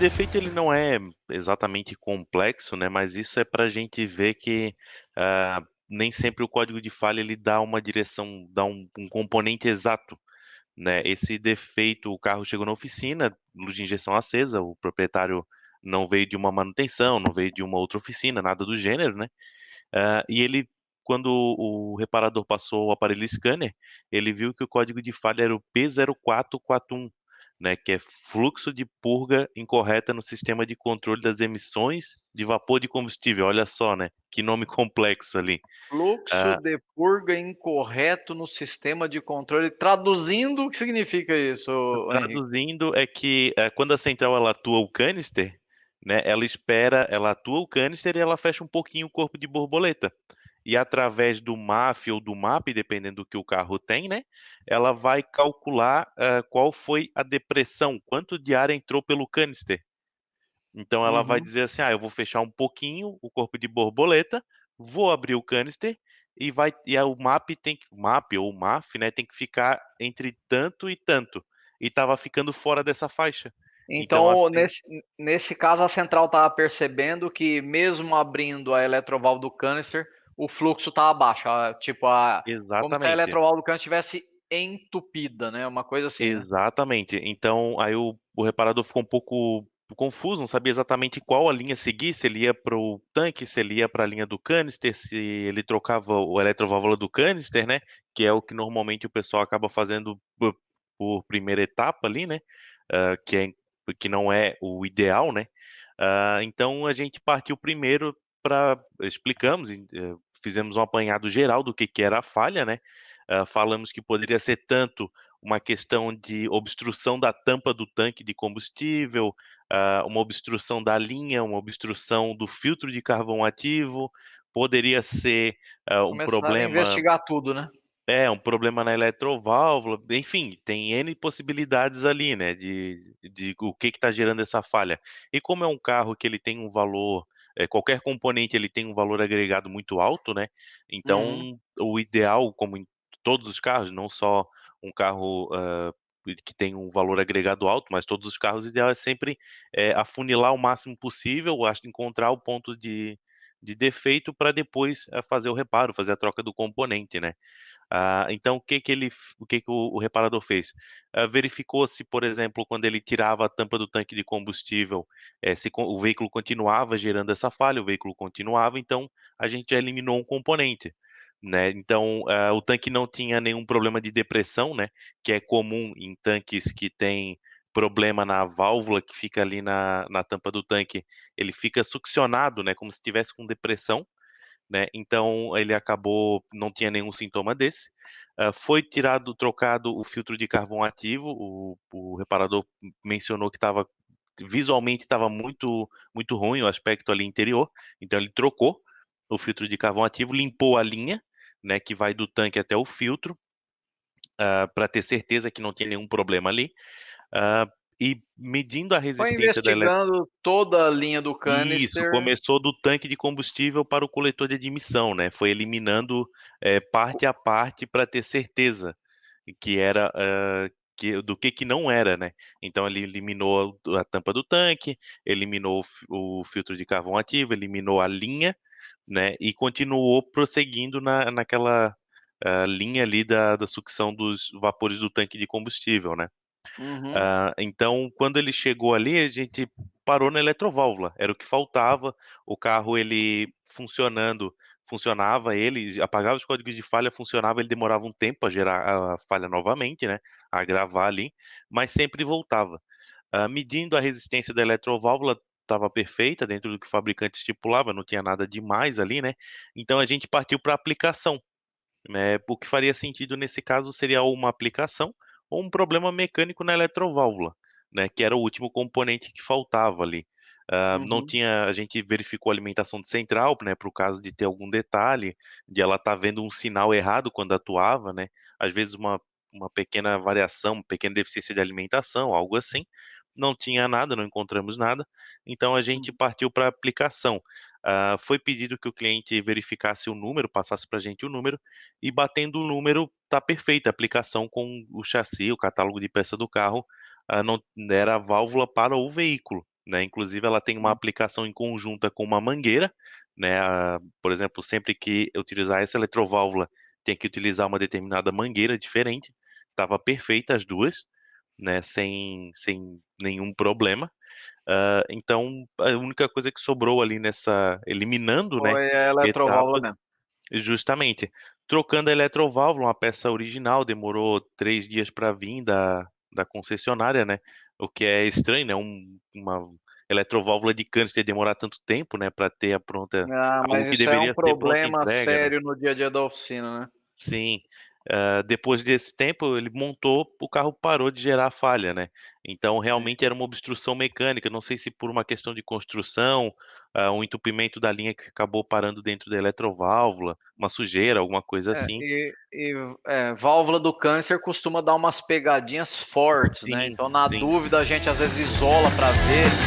defeito ele não é exatamente complexo, né, mas isso é para a gente ver que, nem sempre o código de falha ele dá uma direção, dá um componente exato, né. Esse defeito, o carro chegou na oficina, luz de injeção acesa, o proprietário não veio de uma manutenção, não veio de uma outra oficina, nada do gênero, né. E ele, quando o reparador passou o aparelho scanner, ele viu que o código de falha era o P0441, né, que é fluxo de purga incorreta no sistema de controle das emissões de vapor de combustível. Olha só, né, que nome complexo ali. Fluxo Ah, de purga incorreto no sistema de controle. Traduzindo, o que significa isso, Henrique? Traduzindo é que, quando a central ela atua o canister, né, ela atua o canister e ela fecha um pouquinho o corpo de borboleta. E através do MAF ou do MAP, dependendo do que o carro tem, né, ela vai calcular, qual foi a depressão, quanto de ar entrou pelo canister. Então ela vai Uhum. dizer assim: "Ah, eu vou fechar um pouquinho o corpo de borboleta, vou abrir o canister e aí o MAP ou o MAF, né, tem que ficar entre tanto e tanto", e estava ficando fora dessa faixa. Então Então, assim nesse caso, a central estava percebendo que mesmo abrindo a eletrovalve do canister, o fluxo estava baixo, tipo, como se a exatamente. eletrovalve do canister estivesse entupida, né, uma coisa assim, né? Exatamente. Então, aí o reparador ficou um pouco confuso, não sabia exatamente qual a linha seguir, se ele ia para o tanque, se ele ia para a linha do canister, se ele trocava o eletroválvula do canister, né, que é o que normalmente o pessoal acaba fazendo por primeira etapa ali, né, que que não é o ideal, né. Então a gente partiu primeiro para explicamos, fizemos um apanhado geral do que era a falha, né, falamos que poderia ser tanto uma questão de obstrução da tampa do tanque de combustível, uma obstrução da linha, uma obstrução do filtro de carvão ativo, poderia ser, um Começaram a problema investigar tudo, né? um problema na eletroválvula, enfim, tem N possibilidades ali, né, de o que está gerando essa falha. E como é um carro que ele tem um valor, qualquer componente ele tem um valor agregado muito alto, né, Uhum. então o ideal, como em todos os carros, não só um carro, que tem um valor agregado alto, mas todos os carros, o ideal é sempre, afunilar o máximo possível, acho encontrar o ponto de defeito para depois, fazer o reparo, fazer a troca do componente, né. Então o que que o reparador fez? Verificou se, por exemplo, quando ele tirava a tampa do tanque de combustível, se o veículo continuava gerando essa falha, o veículo continuava, então a gente já eliminou um componente, né. Então, o tanque não tinha nenhum problema de depressão, né, que é comum em tanques que tem problema na válvula que fica ali na tampa do tanque, ele fica succionado, né, como se estivesse com depressão, né, então ele acabou não tinha nenhum sintoma desse. Foi trocado o filtro de carvão ativo, o reparador mencionou que estava visualmente estava muito ruim o aspecto ali interior, então ele trocou o filtro de carvão ativo, limpou a linha, né, que vai do tanque até o filtro, pra ter certeza que não tinha nenhum problema ali, hã, e medindo a Foi resistência da investigando toda a linha do isso, canister. começou do tanque de combustível para o coletor de admissão, né, foi eliminando, parte a parte para ter certeza que era, que do que não era, né. Então ele eliminou a tampa do tanque, eliminou o filtro de carvão ativo, eliminou a linha, né, e continuou prosseguindo naquela, linha ali da sucção dos vapores do tanque de combustível, né. Uhum. Então, quando ele chegou ali, a gente parou na eletroválvula, era o que faltava, o carro ele funcionava ele, apagava os códigos de falha, funcionava, ele demorava um tempo a gerar a falha novamente, né, a gravar ali, mas sempre voltava. Medindo a resistência da eletroválvula, estava perfeita, dentro do que o fabricante estipulava, não tinha nada demais ali, né, então a gente partiu pra aplicação, né, o que faria sentido nesse caso seria ou uma aplicação, ou um problema mecânico na eletroválvula, né, que era o último componente que faltava ali. Não Uhum. tinha a gente verificou a alimentação de central, né, para o caso de ter algum detalhe, de ela estar vendo um sinal errado quando atuava, né, às vezes uma pequena variação, uma pequena deficiência de alimentação, algo assim. Não tinha nada, não encontramos nada, então a gente Uhum. partiu pra aplicação. Foi pedido que o cliente verificasse o número, passasse para a gente o número, e batendo o número, tá perfeita a aplicação com o chassi, o catálogo de peça do carro, não era a válvula para o veículo, né, inclusive ela tem uma aplicação em conjunta com uma mangueira, né, por exemplo, sempre que eu utilizar essa eletroválvula, tem que utilizar uma determinada mangueira diferente, estava perfeita as duas, né, sem nenhum problema. Então, a única coisa que sobrou ali nessa eliminando, né, Foi a eletroválvula etapas, mesmo. justamente, trocando a eletroválvula, uma peça original, demorou 3 dias para vir da concessionária, né, o que é estranho, né, uma eletroválvula de canister demorar tanto tempo, né, para ter a pronta Ah, algo mas que isso é um deveria ser pronta problema entrega, né. sério no dia a dia da oficina, né. Sim. Depois desse tempo, ele montou, o carro parou de gerar falha, né. Então, Sim. realmente era uma obstrução mecânica, não sei se por uma questão de construção, um entupimento da linha que acabou parando dentro da eletroválvula, uma sujeira, alguma coisa É, assim. válvula do câncer costuma dar umas pegadinhas fortes, né, Sim, então na sim. dúvida a gente às vezes isola para ver.